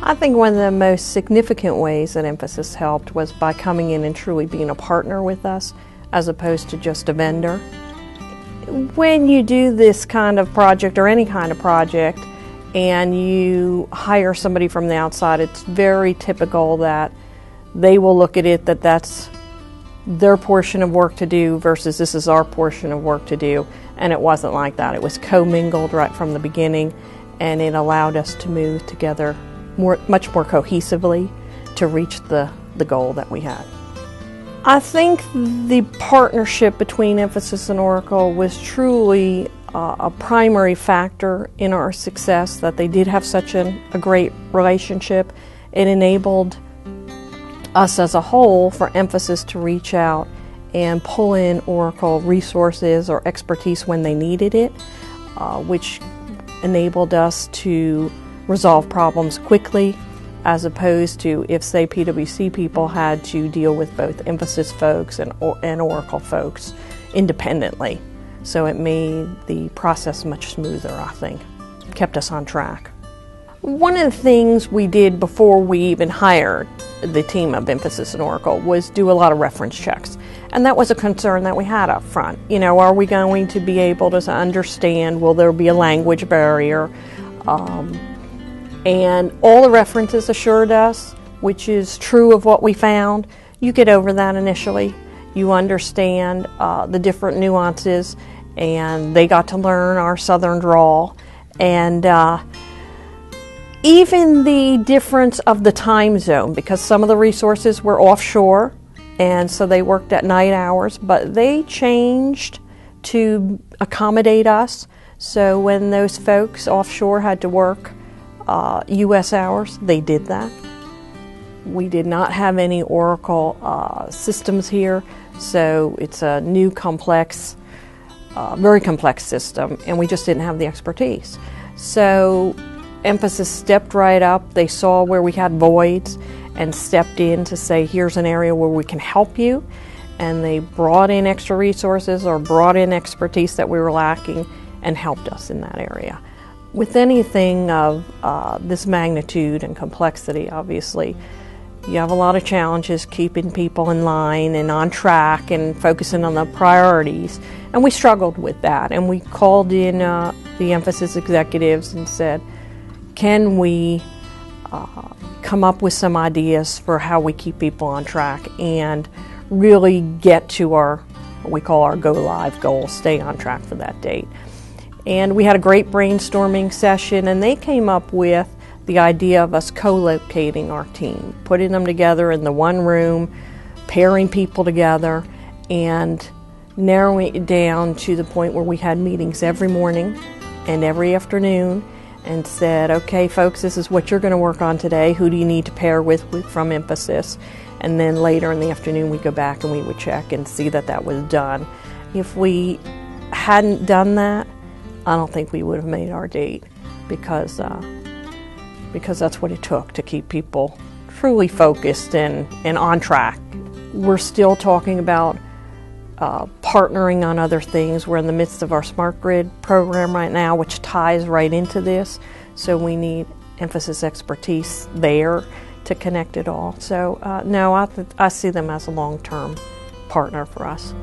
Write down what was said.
I think one of the most significant ways that InfoSys helped was by coming in and truly being a partner with us as opposed to just a vendor. When you do this kind of project or any kind of project and you hire somebody from the outside, it's very typical that they will look at it that that's their portion of work to do versus this is our portion of work to do. And it wasn't like that. It was commingled right from the beginning, and it allowed us to move together much more cohesively to reach the goal that we had. I think the partnership between InfoSys and Oracle was truly a primary factor in our success, that they did have such a great relationship. It enabled us as a whole for InfoSys to reach out and pull in Oracle resources or expertise when they needed it, which enabled us to resolve problems quickly, as opposed to if, say, PwC people had to deal with both InfoSys folks and Oracle folks independently. So it made the process much smoother, I think. Kept us on track. One of the things we did before we even hired the team of InfoSys and Oracle was do a lot of reference checks. And that was a concern that we had up front. You know, are we going to be able to understand, will there be a language barrier? And all the references assured us, which is true of what we found. You get over that initially. You understand the different nuances, and they got to learn our Southern drawl. And even the difference of the time zone, because some of the resources were offshore, and so they worked at night hours, but they changed to accommodate us. So when those folks offshore had to work U.S. hours, they did that. We did not have any Oracle systems here, so it's a new complex, very complex system, and we just didn't have the expertise. So InfoSys stepped right up. They saw where we had voids and stepped in to say, here's an area where we can help you. And they brought in extra resources or brought in expertise that we were lacking and helped us in that area. With anything of this magnitude and complexity, obviously, you have a lot of challenges keeping people in line and on track and focusing on the priorities. And we struggled with that. And we called in the InfoSys executives and said, can we come up with some ideas for how we keep people on track and really get to our, what we call our go live goal, stay on track for that date. And we had a great brainstorming session, and they came up with the idea of us co-locating our team, putting them together in the one room, pairing people together, and narrowing it down to the point where we had meetings every morning and every afternoon, and said, okay folks, this is what you're going to work on today. Who do you need to pair with from InfoSys? And then later in the afternoon we'd go back and we would check and see that that was done. If we hadn't done that, I don't think we would have made our date, because that's what it took to keep people truly focused and on track. We're still talking about partnering on other things. We're in the midst of our smart grid program right now, which ties right into this. So we need InfoSys expertise there to connect it all. So no, I see them as a long-term partner for us.